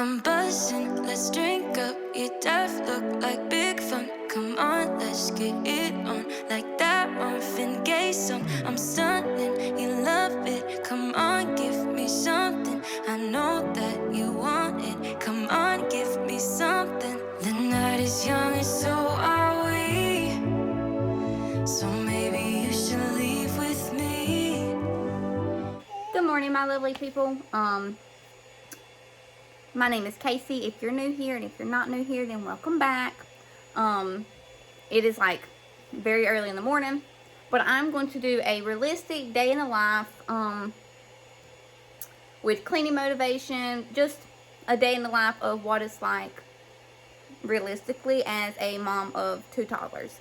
I'm buzzing, let's drink up. Your death look like big fun. Come on, let's get it on. Like that Marvin Gaye song. I'm stunning, you love it. Come on, give me something. I know that you want it. Come on, give me something. The night is young and so are we. So maybe you should leave with me. Good morning, my lovely people. My name is Kasey. If you're new here, and if you're not new here, then welcome back. It is like very early in the morning, but I'm going to do a realistic day in the life with cleaning motivation, just a day in the life of what it's like realistically as a mom of 2 toddlers.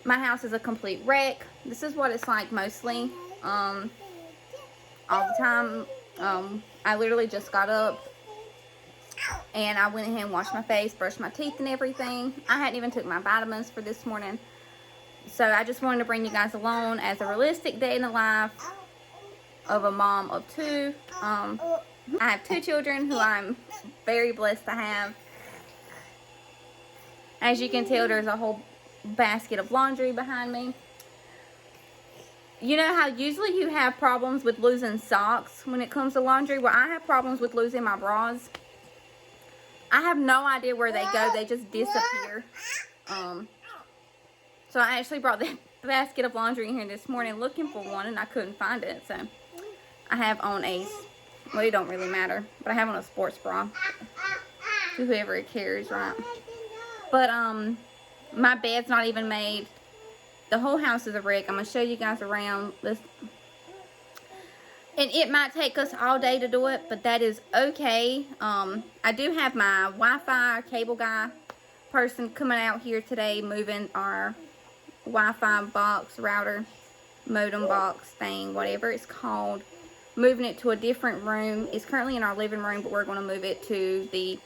My house is a complete wreck. This is what it's like mostly all the time. I literally just got up and I went ahead and washed my face, brushed my teeth and everything. I hadn't even took my vitamins for this morning. So I just wanted to bring you guys along as a realistic day in the life of a mom of 2. I have 2 children who I'm very blessed to have. As you can tell, there's a whole basket of laundry behind me. You know how usually you have problems with losing socks when it comes to laundry? Well, I have problems with losing my bras. I have no idea where they go. They just disappear. So I actually brought that basket of laundry in here this morning looking for one, and I couldn't find it. So I have on a, well, it don't really matter, but I have on a sports bra to whoever it carries, right? But my bed's not even made. The whole house is a wreck. I'm going to show you guys around. And it might take us all day to do it, but that is okay. I do have my Wi-Fi cable guy person coming out here today, moving our Wi-Fi box, router, modem box thing, whatever it's called. Moving it to a different room. It's currently in our living room, but we're going to move it to the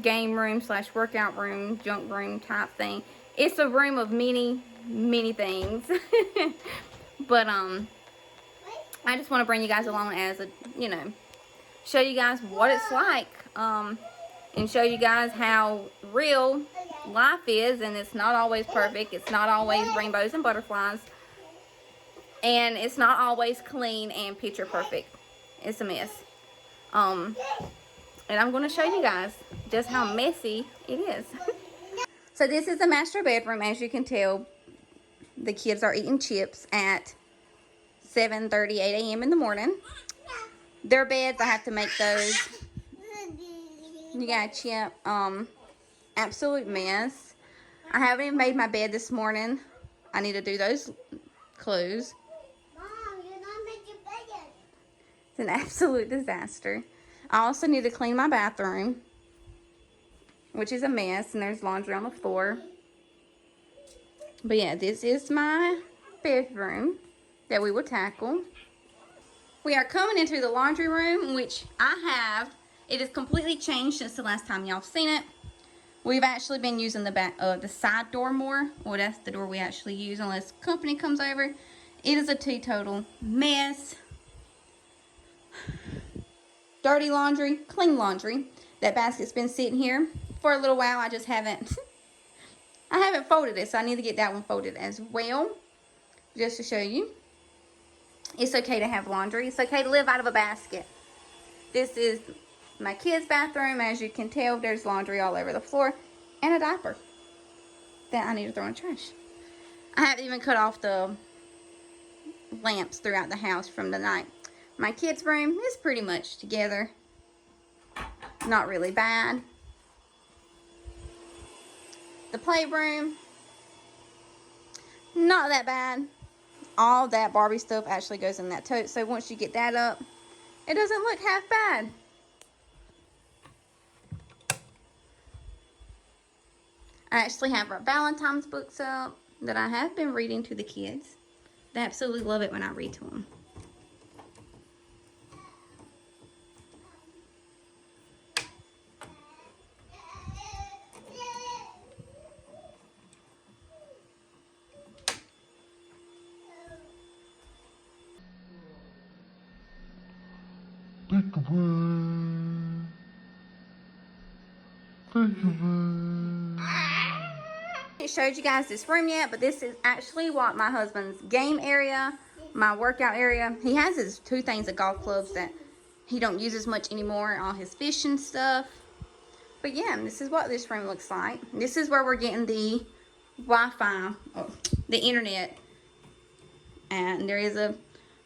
game room / workout room, junk room type thing. It's a room of many things. But I just want to bring you guys along as a, you know, show you guys what it's like, and show you guys how real life is. And it's not always perfect. It's not always rainbows and butterflies, and it's not always clean and picture perfect. It's a mess. And I'm going to show you guys just how messy it is. So this is the master bedroom. As you can tell, the kids are eating chips at 7:38 a.m. in the morning. Their beds, I have to make those. You got a chip. Absolute mess. I haven't even made my bed this morning. I need to do those clothes. Mom, you don't make your bed yet. It's an absolute disaster. I also need to clean my bathroom, which is a mess, and there's laundry on the floor. But yeah, this is my bedroom that we will tackle. We are coming into the laundry room, which it has completely changed since the last time y'all seen it. We've actually been using the side door more. Well, that's the door we actually use unless company comes over. It is a teetotal mess. Dirty laundry, clean laundry. That basket's been sitting here for a little while. I just haven't I haven't folded it, so I need to get that one folded as well, just to show you. It's okay to have laundry. It's okay to live out of a basket. This is my kids' bathroom. As you can tell, there's laundry all over the floor, and a diaper that I need to throw in the trash. I haven't even cut off the lamps throughout the house from the night. My kids' room is pretty much together. Not really bad. The playroom, not that bad. All that Barbie stuff actually goes in that tote, so once you get that up, it doesn't look half bad. I actually have our Valentine's books up that I have been reading to the kids. They absolutely love it when I read to them. I showed you guys this room yet, but this is actually what my husband's game area, my workout area. He has his 2 things of golf clubs that he don't use as much anymore, all his fishing stuff. But yeah, this is what this room looks like. This is where we're getting the Wi-Fi, the internet. And there is a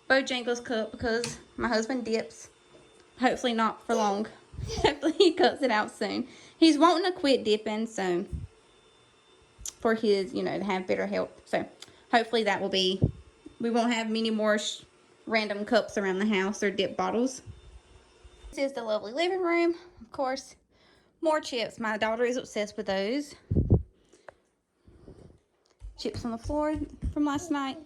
Bojangles cup because my husband dips. Hopefully not for long. Hopefully he cuts it out soon. He's wanting to quit dipping, so for his, to have better health. So hopefully that will be, we won't have many more random cups around the house or dip bottles. This is the lovely living room. Of course, more chips. My daughter is obsessed with those. Chips on the floor from last night.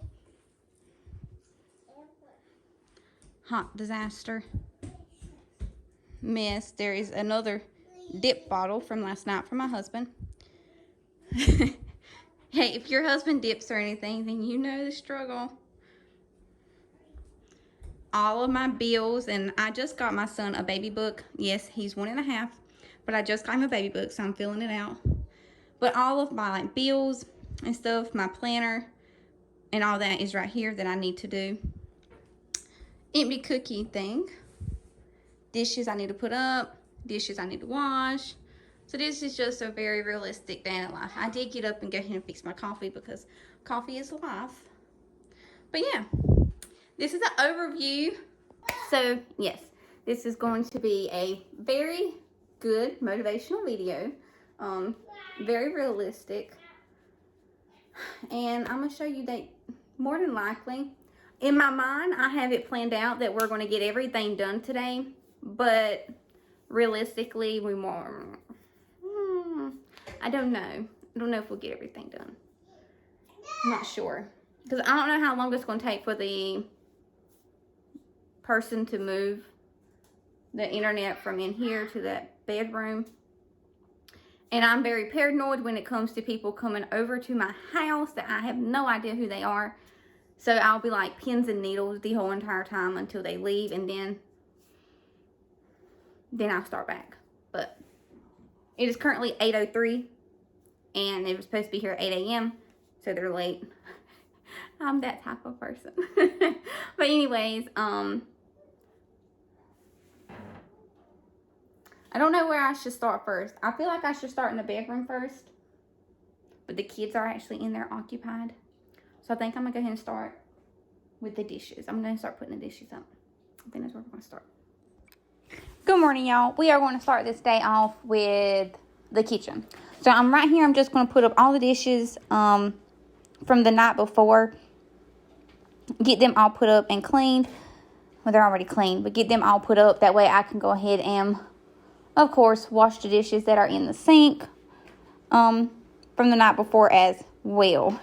Hot disaster. Mess. There is another dip bottle from last night from my husband. Hey, if your husband dips or anything, then you know the struggle. All of my bills, and I just got my son a baby book. Yes, he's 1.5, but I just got him a baby book, so I'm filling it out. But all of my bills and stuff, my planner, and all that is right here that I need to do. Empty cookie thing. Dishes I need to put up. Dishes I need to wash. So this is just a very realistic day in life. I did get up and go ahead and fix my coffee because coffee is life. But yeah, this is an overview. So yes, this is going to be a very good motivational video. Very realistic. And I'm going to show you that more than likely, in my mind, I have it planned out that we're going to get everything done today. But realistically, we won't. I don't know. I don't know if we'll get everything done. I'm not sure. Because I don't know how long it's going to take for the person to move the internet from in here to that bedroom. And I'm very paranoid when it comes to people coming over to my house that I have no idea who they are. So I'll be like pins and needles the whole entire time until they leave, and then I'll start back. But it is currently 8:03 and it was supposed to be here at 8 a.m. so they're late. I'm that type of person. But anyways, I don't know where I should start first. I feel like I should start in the bedroom first, but the kids are actually in there occupied. So I think I'm going to go ahead and start with the dishes. I'm going to start putting the dishes up. I think that's where we're going to start. Good morning, y'all. We are going to start this day off with the kitchen. So I'm right here. I'm just going to put up all the dishes from the night before. Get them all put up and cleaned. Well, they're already cleaned, but get them all put up. That way I can go ahead and, of course, wash the dishes that are in the sink from the night before as well.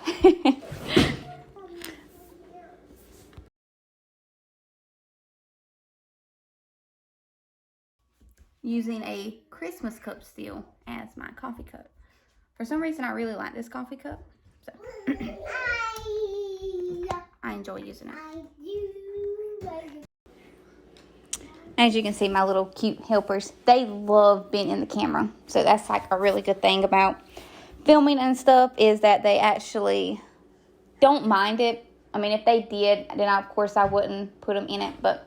Using a Christmas cup still as my coffee cup. For some reason, I really like this coffee cup. So I enjoy using it. As you can see, my little cute helpers, they love being in the camera. So that's like a really good thing about filming and stuff, is that they actually don't mind it. I mean, if they did, then of course I wouldn't put them in it, but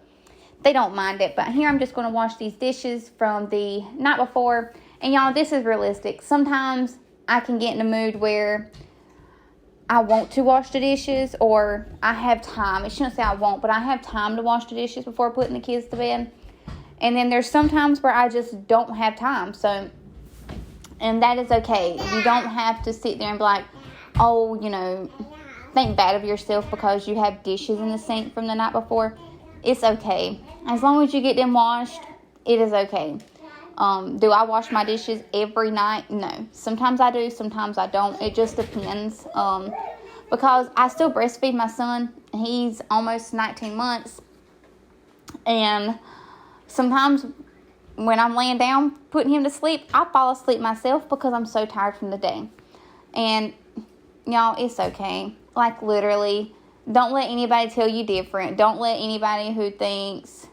they don't mind it. But here I'm just going to wash these dishes from the night before. And y'all, this is realistic. Sometimes I can get in a mood where I want to wash the dishes, or I have time. It shouldn't say I won't, but I have time to wash the dishes before putting the kids to bed. And then there's some times where I just don't have time. So, and that is okay. You don't have to sit there and be like, oh, think bad of yourself because you have dishes in the sink from the night before. It's okay. As long as you get them washed, it is okay. Do I wash my dishes every night? No. Sometimes I do, sometimes I don't. It just depends. Because I still breastfeed my son. He's almost 19 months. And sometimes when I'm laying down, putting him to sleep, I fall asleep myself because I'm so tired from the day. And, y'all, it's okay. Like, literally, don't let anybody tell you different. Don't let anybody who thinks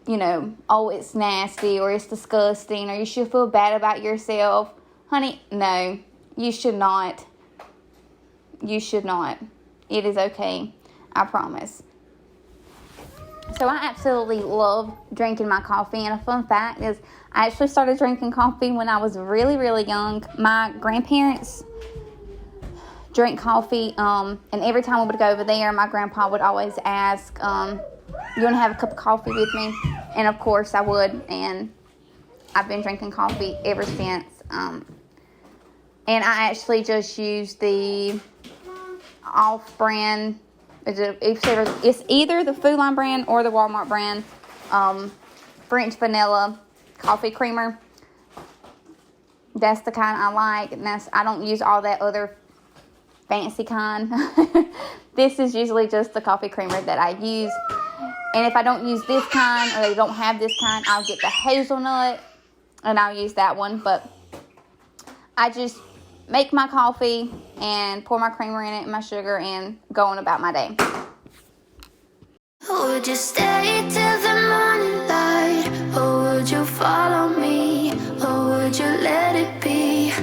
you know, oh, it's nasty or it's disgusting or you should feel bad about yourself. Honey, no, you should not. You should not. It is okay. I promise. So I absolutely love drinking my coffee. And a fun fact is I actually started drinking coffee when I was really, really young. My grandparents drink coffee. And every time we would go over there, my grandpa would always ask, you want to have a cup of coffee with me? And of course I would. And I've been drinking coffee ever since. And I actually just use the off-brand. It's either the Food Line brand or the Walmart brand French vanilla coffee creamer. That's the kind I like, and I don't use all that other fancy kind. This is usually just the coffee creamer that I use. And if I don't use this kind, or they don't have this kind, I'll get the hazelnut and I'll use that one. But I just make my coffee and pour my creamer in it and my sugar and go on about my day. Would you stay till the morning light? Or would you follow me? Or would you let it be?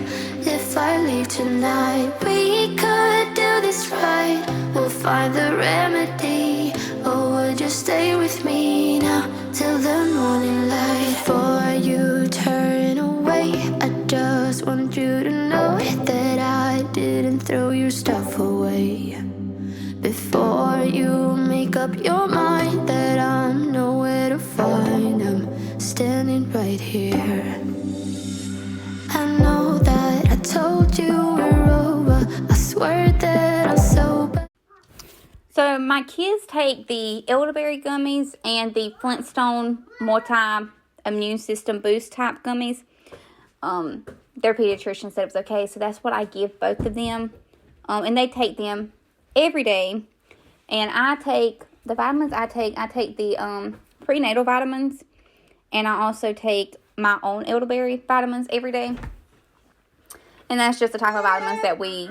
If I leave tonight, we could do this right. We'll find the remedy. Or would you stay with me now till the morning light? Before you turn away, I just want you to know that I didn't throw your stuff away. Before you make up your mind that I'm nowhere to find, I'm standing right here. I know that I told you we're over. I swear that I'm sober. So my kids take the elderberry gummies and the Flintstone multi-immune system boost type gummies. Their pediatrician said it was okay, so that's what I give both of them. And they take them every day. And I take the vitamins I take the prenatal vitamins, and I also take my own elderberry vitamins every day. And that's just the type of vitamins that we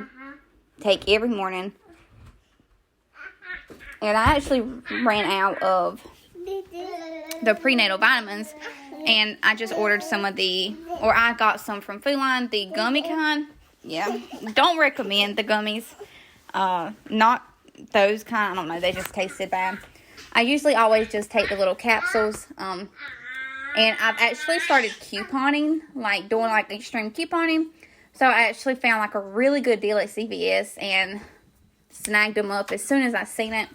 take every morning. And I actually ran out of the prenatal vitamins, and I just ordered I got some from Food Line, the gummy kind. Yeah, don't recommend the gummies. Not those kind. I don't know, they just tasted bad. I usually always just take the little capsules. And I've actually started couponing, like doing like extreme couponing. So I actually found like a really good deal at CVS and snagged them up as soon as I seen it.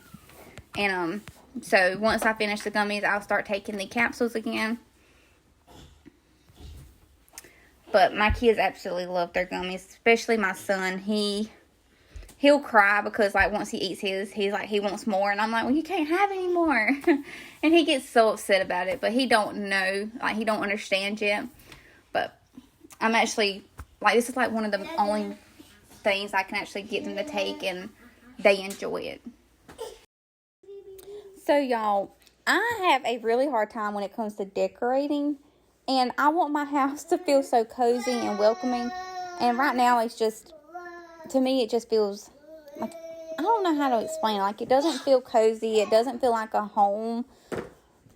And so once I finish the gummies, I'll start taking the capsules again. But my kids absolutely love their gummies, especially my son. He'll cry because like once he eats his, he's like he wants more, and I'm like, well, you can't have any more. And he gets so upset about it, but he don't know, like he don't understand yet. But I'm actually like, this is like one of the only things I can actually get them to take, and they enjoy it. So y'all, I have a really hard time when it comes to decorating, and I want my house to feel so cozy and welcoming. And right now it's just, to me, it just feels like, I don't know how to explain it. Like, it doesn't feel cozy. It doesn't feel like a home.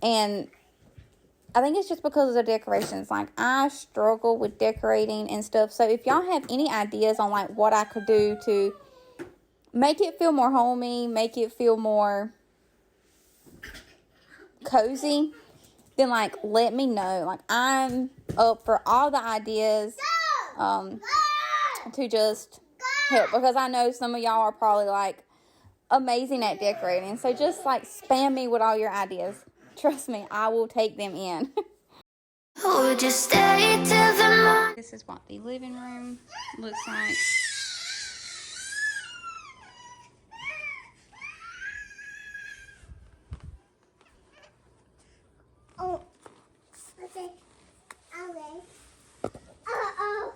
And I think it's just because of the decorations. Like, I struggle with decorating and stuff. So if y'all have any ideas on, like, what I could do to make it feel more homey, make it feel more cozy, then, like, let me know. Like, I'm up for all the ideas to just help, because I know some of y'all are probably like amazing at decorating. So just like spam me with all your ideas. Trust me, I will take them in. Would you stay till the morning? This is what the living room looks like. Oh, okay. Okay. Uh-oh.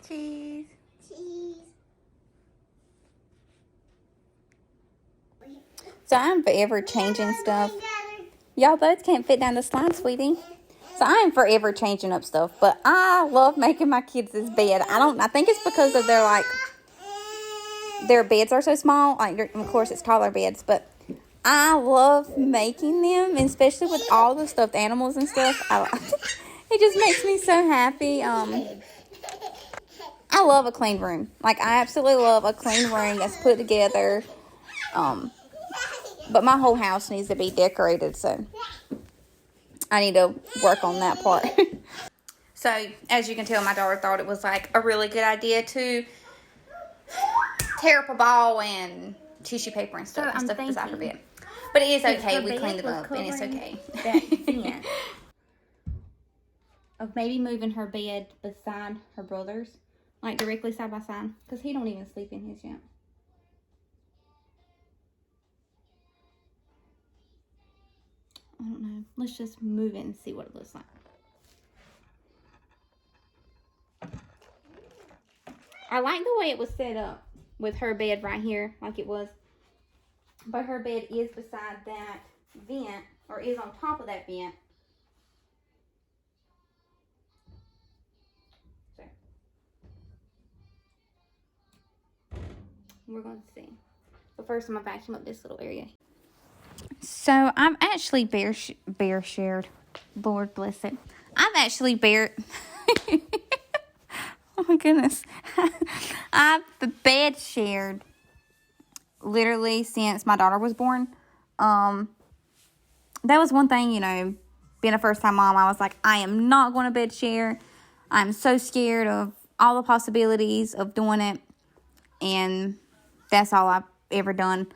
Cheese. Cheese. So I'm forever changing stuff. Y'all both can't fit down the slide, sweetie. So I am forever changing up stuff, but I love making my kids this bed. I think it's because of their beds are so small. Like, of course, it's taller beds, but I love making them, and especially with all the stuffed animals and stuff. It just makes me so happy. I love a clean room. Like, I absolutely love a clean room that's put together. But my whole house needs to be decorated, so I need to work on that part. So, as you can tell, my daughter thought it was like a really good idea to tear up a ball and tissue paper and stuff, beside her bed. But it is okay. We cleaned it up, and it's okay. That vent of maybe moving her bed beside her brother's, like directly side by side, because he don't even sleep in his yet. I don't know. Let's just move it and see what it looks like. I like the way it was set up with her bed right here, like it was. But her bed is beside that vent, or is on top of that vent. So, we're going to see. But first, I'm going to vacuum up this little area. So, I've actually bear shared. Lord bless it. I've actually oh my goodness. I've bed shared literally since my daughter was born. That was one thing, you know, being a first-time mom, I was like, I am not going to bed share. I'm so scared of all the possibilities of doing it. And that's all I've ever done.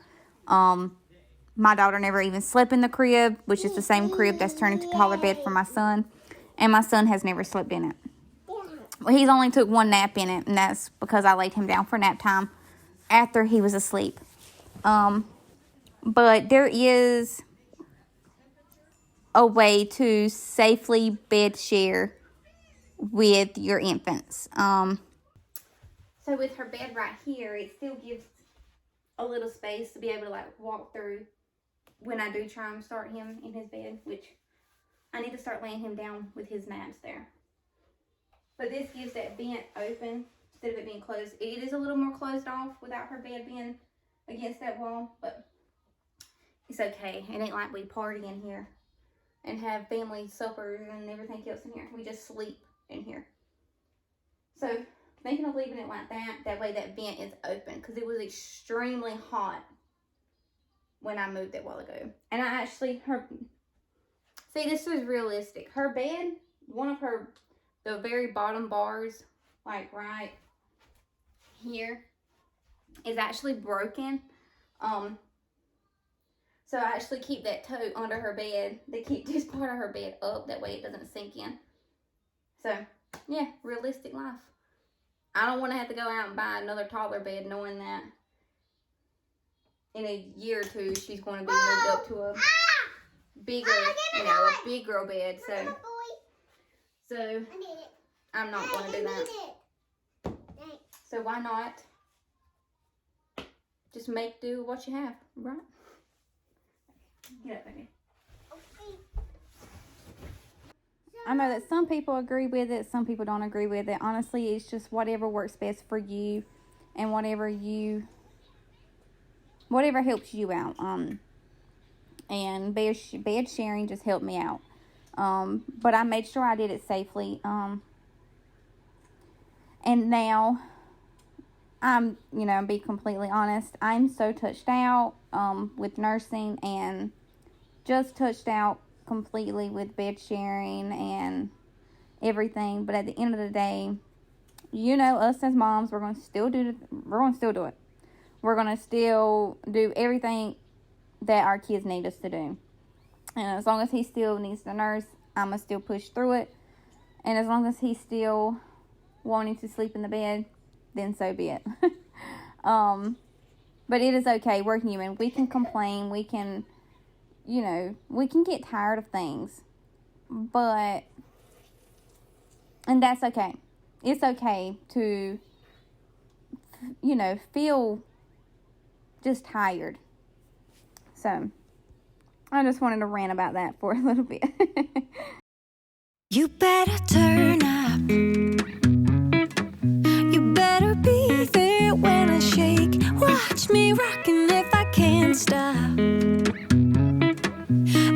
My daughter never even slept in the crib, which is the same crib that's turned into a taller bed for my son. And my son has never slept in it. Well, he's only took one nap in it, and that's because I laid him down for nap time after he was asleep. But there is a way to safely bed share with your infants. So with her bed right here, it still gives a little space to be able to like walk through when I do try and start him in his bed, which I need to start laying him down with his naps there. But this gives that vent open instead of it being closed. It is a little more closed off without her bed being against that wall, but it's okay. It ain't like we party in here and have family suppers and everything else in here. We just sleep in here. So thinking of leaving it like that, that way that vent is open, because it was extremely hot when I moved it a while ago. And I actually, see, this was realistic. Her bed, the very bottom bars, like right here, is actually broken. So I actually keep that toe under her bed to keep this part of her bed up. That way it doesn't sink in. So, yeah, realistic life. I don't want to have to go out and buy another taller bed knowing that in a year or two she's going to be moved up to a bigger, a big girl bed. So I'm not going to do that. So why not just make do with what you have, right? Get up, baby. I know that some people agree with it, some people don't agree with it. Honestly, it's just whatever works best for you and whatever helps you out. And bed sharing just helped me out. But I made sure I did it safely. And now I'm, be completely honest, I'm so touched out with nursing and just touched out completely with bed sharing and everything. But at the end of the day, us as moms, we're going to still do it. We're going to still do everything that our kids need us to do. And as long as he still needs to nurse, I'm going to still push through it. And as long as he's still wanting to sleep in the bed, then so be it. But it is okay. We're human. We can complain. We can, we can get tired of things. And that's okay. It's okay to, feel just tired. So, I just wanted to rant about that for a little bit. You better turn up. You better be there when I shake. Watch me rockin' if I can't stop.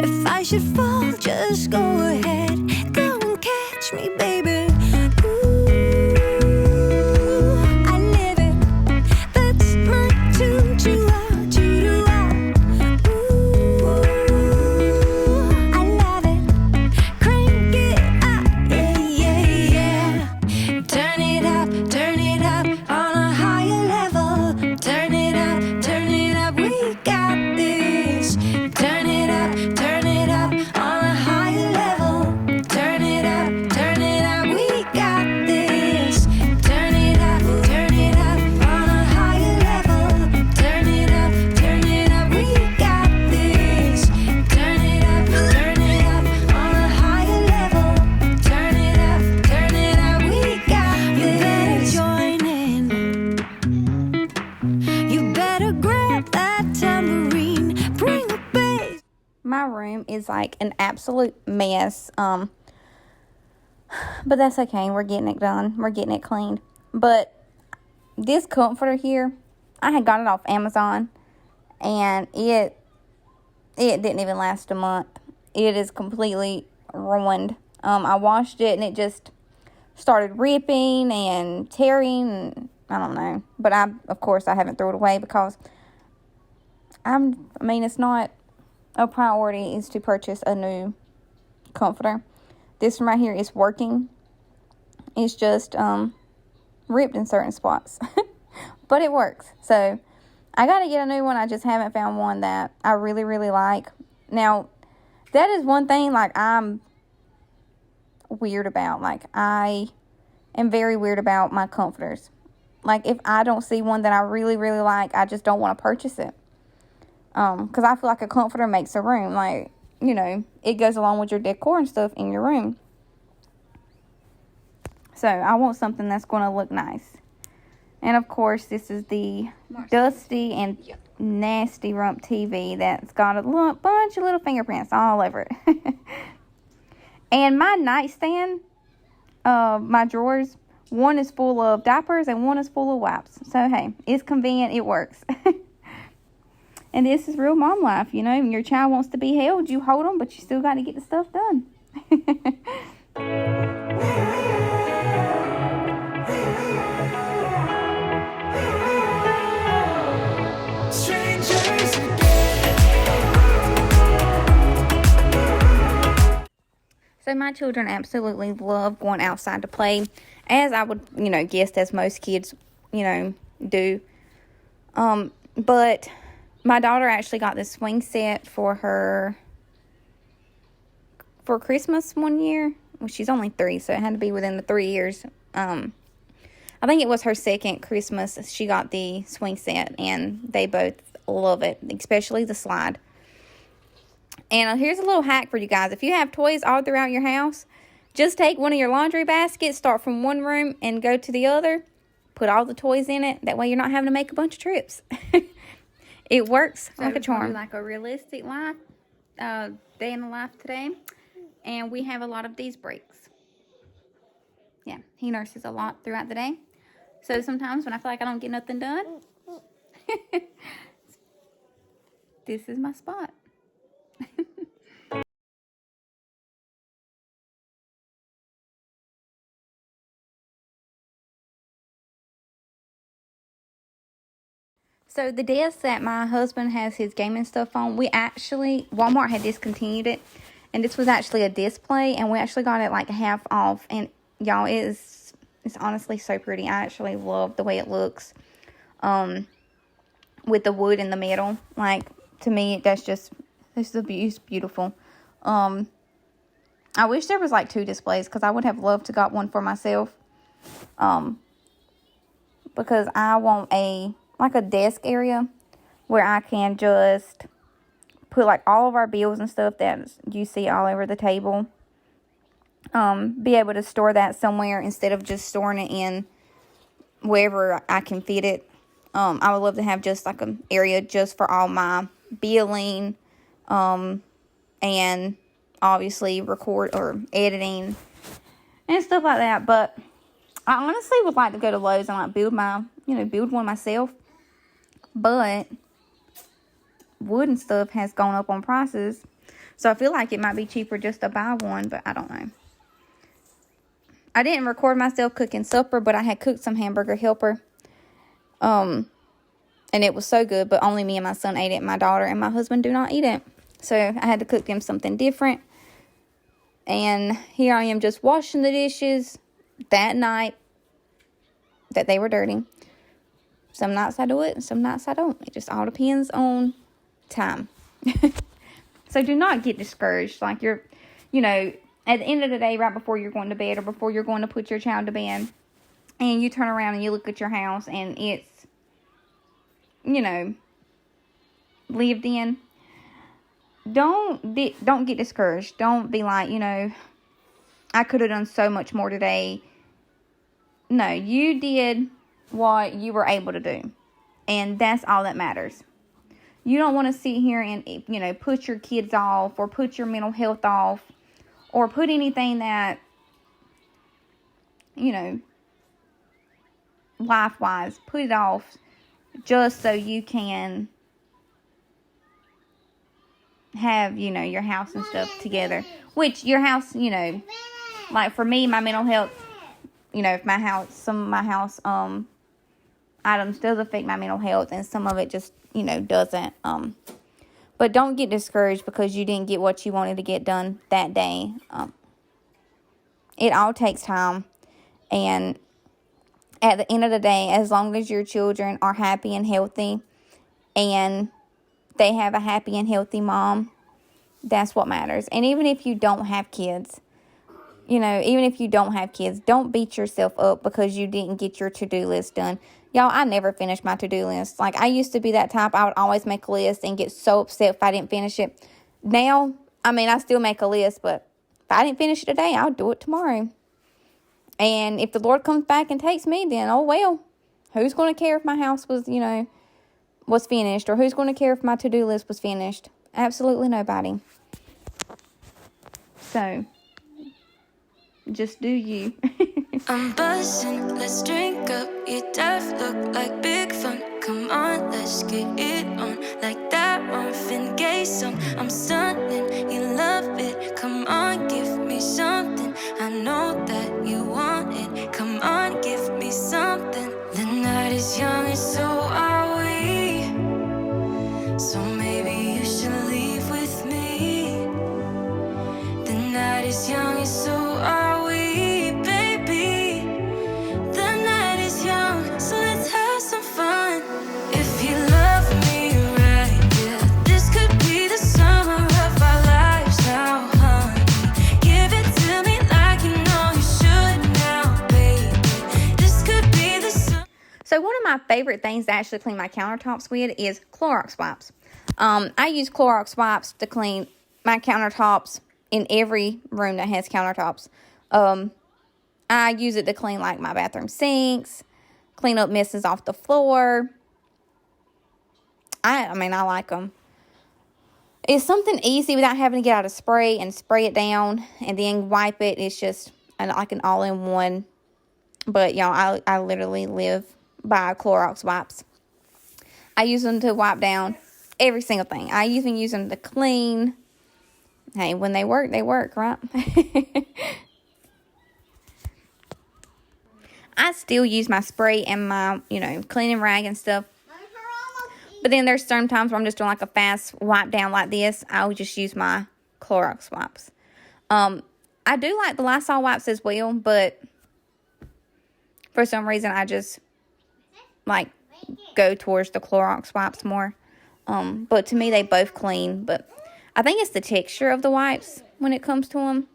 If I should fall, just go ahead. Go and catch me, baby. Ooh, I live it. That's my tune. Choo-ah. Ooh, I love it. Crank it up, yeah, yeah, yeah. Turn it up on a higher level. Turn it up, we got this. Turn it up on a higher level. Turn it up, we got this. Turn it up on a higher level. Turn it up, we got this. Turn it up on a higher level. Turn it up, we got this. You better join in. You better grab that tambourine. Bring a bass. My room is like an absolute mess. But that's okay. We're getting it done. We're getting it cleaned. But this comforter here, I had got it off Amazon, and it didn't even last a month. It is completely ruined. I washed it, and it just started ripping and tearing, and I don't know. But of course, I haven't thrown it away because it's not a priority is to purchase a new comforter. This one right here is working. It's just ripped in certain spots. But it works. So I got to get a new one. I just haven't found one that I really, really like. Now, that is one thing like I'm weird about. Like I am very weird about my comforters. Like if I don't see one that I really, really like, I just don't want to purchase it. Because I feel like a comforter makes a room. Like, you know, it goes along with your decor and stuff in your room. So, I want something that's going to look nice. And, of course, this is the dusty and nasty rump TV that's got a bunch of little fingerprints all over it. And my nightstand, my drawers, one is full of diapers and one is full of wipes. So, hey, it's convenient. It works. And this is real mom life, you know. When your child wants to be held, you hold them, but you still got to get the stuff done. So my children absolutely love going outside to play, as I would, you know, guess as most kids, you know, do. But my daughter actually got this swing set for Christmas one year. Well, she's only 3, so it had to be within the 3 years. I think it was her second Christmas she got the swing set, and they both love it, especially the slide. And here's a little hack for you guys. If you have toys all throughout your house, just take one of your laundry baskets, start from one room and go to the other. Put all the toys in it. That way you're not having to make a bunch of trips. It works like a charm. Like a realistic life, day in the life today. And we have a lot of these breaks. Yeah, he nurses a lot throughout the day. So sometimes when I feel like I don't get nothing done, this is my spot. So the desk that my husband has his gaming stuff on, Walmart had discontinued it. And this was actually a display, and we actually got it like half off. And y'all, it's honestly so pretty. I actually love the way it looks. With the wood in the middle. Like, to me, it's beautiful. I wish there was like 2 displays, because I would have loved to got one for myself. Because I want a desk area where I can just put like all of our bills and stuff that you see all over the table. Be able to store that somewhere instead of just storing it in wherever I can fit it. I would love to have just like an area just for all my billing, and obviously record or editing and stuff like that. But I honestly would like to go to Lowe's and like build one myself. But wood and stuff has gone up on prices, so I feel like it might be cheaper just to buy one, but I don't know. I didn't record myself cooking supper, but I had cooked some hamburger helper. And it was so good, but only me and my son ate it. My daughter and my husband do not eat it. So I had to cook them something different. And here I am just washing the dishes that night that they were dirty. Some nights I do it, and some nights I don't. It just all depends on time. So do not get discouraged. Like at the end of the day, right before you're going to bed or before you're going to put your child to bed, and you turn around and you look at your house and it's, lived in. Don't get discouraged. Don't be like, I could have done so much more today. No, you did what you were able to do. And that's all that matters. You don't want to sit here and, put your kids off or put your mental health off or put anything that, life-wise, put it off just so you can have, your house and stuff together. Which your house, like for me, my mental health, some of my house items does affect my mental health, and some of it just, doesn't. But don't get discouraged because you didn't get what you wanted to get done that day. It all takes time, and at the end of the day, as long as your children are happy and healthy and they have a happy and healthy mom, that's what matters. And even if you don't have kids, don't beat yourself up because you didn't get your to-do list done. Y'all, I never finished my to-do list. Like, I used to be that type. I would always make a list and get so upset if I didn't finish it. Now, I still make a list, but if I didn't finish it today, I'll do it tomorrow. And if the Lord comes back and takes me, then, oh, well, who's going to care if my house was, was finished? Or who's going to care if my to-do list was finished? Absolutely nobody. So, just do you. I'm buzzing, let's drink up. Your death look like big fun. Come on, let's get it on. Like that Marvin Gaye song. I'm stunning, you love it. Come on, give me something. I know that you want it. Come on, give me something. The night is young and so are we. So maybe you should leave with me. The night is young and so are we, baby. The night is young, so let's have some fun. If you love me right, yeah, this could be the summer of our lives now, honey. Give it to me like you know you should now, baby. This could be the summer. So one of my favorite things to actually clean my countertops with is Clorox wipes. I use Clorox wipes to clean my countertops in every room that has countertops. I use it to clean like my bathroom sinks, clean up messes off the floor. I like them. It's something easy without having to get out a spray and spray it down and then wipe it. It's just like an all-in-one. But, y'all, I literally live by Clorox wipes. I use them to wipe down every single thing. I even use them to clean. Hey, when they work, right? I still use my spray and my, cleaning rag and stuff. But then there's some times where I'm just doing like a fast wipe down like this. I'll just use my Clorox wipes. I do like the Lysol wipes as well, but for some reason I just go towards the Clorox wipes more. But to me they both clean, but I think it's the texture of the wipes when it comes to them.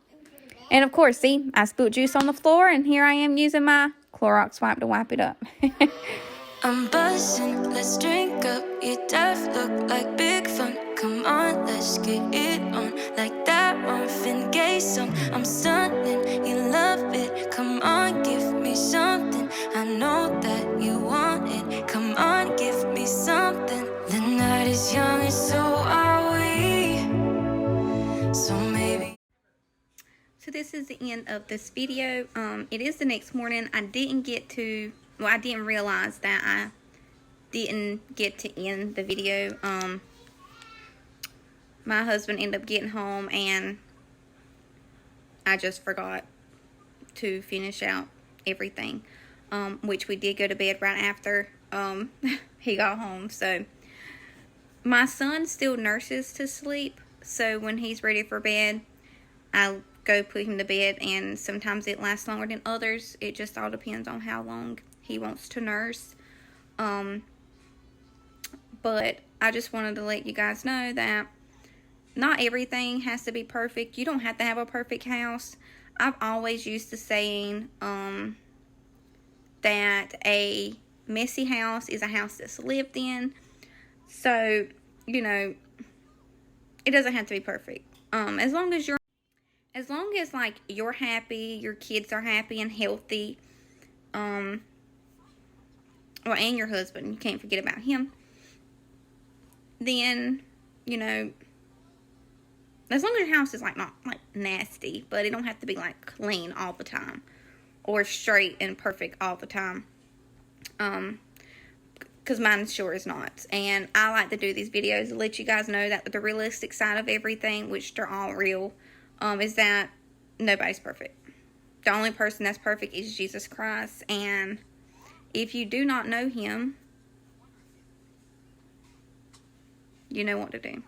And of course, see, I spilled juice on the floor and here I am using my Clorox wipe to wipe it up. I'm buzzing, let's drink up. Your death look like big fun. Come on, let's get it on. Like that Marvin Gaye song. I'm stunning, you love it. Come on, give me something. I know that you want it. Come on, give me something. The night is young and so are we. this is the end of this video. It is the next morning. I didn't realize that I didn't get to end the video. My husband ended up getting home and I just forgot to finish out everything, which we did go to bed right after he got home. So my son still nurses to sleep, so when he's ready for bed, I go put him to bed, and sometimes it lasts longer than others. It just all depends on how long he wants to nurse. But I just wanted to let you guys know that not everything has to be perfect. You don't have to have a perfect house. I've always used the saying that a messy house is a house that's lived in. So, you know, it doesn't have to be perfect. As long as like you're happy, your kids are happy and healthy, well, and your husband, you can't forget about him, then, you know, as long as your house is like not like nasty, but it don't have to be like clean all the time or straight and perfect all the time. Because mine sure is not. And I like to do these videos to let you guys know that the realistic side of everything, which they're all real, is that nobody's perfect. The only person that's perfect is Jesus Christ. And if you do not know him, you know what to do.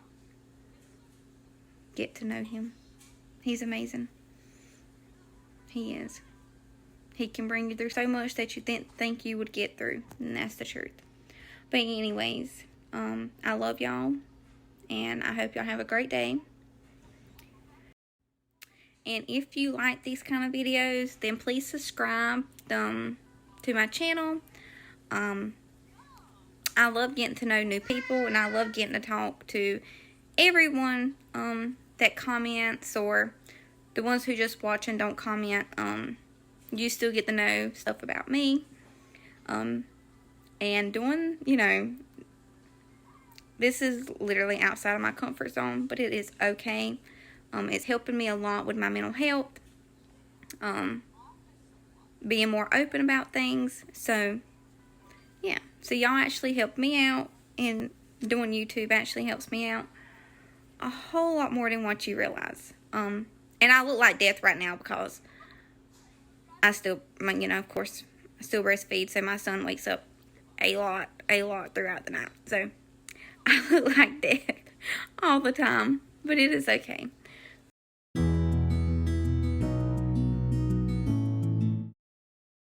Get to know him. He's amazing. He is. He can bring you through so much that you didn't think you would get through. And that's the truth. But anyways, I love y'all. And I hope y'all have a great day. And if you like these kind of videos, then please subscribe to my channel. I love getting to know new people, and I love getting to talk to everyone that comments, or the ones who just watch and don't comment. You still get to know stuff about me. And doing, you know, this is literally outside of my comfort zone, but it is okay. It's helping me a lot with my mental health. Being more open about things. So, yeah. So, y'all actually helped me out. And doing YouTube actually helps me out a whole lot more than what you realize. And I look like death right now because I still, you know, of course, I still breastfeed. So, my son wakes up a lot throughout the night. So, I look like death all the time. But it is okay.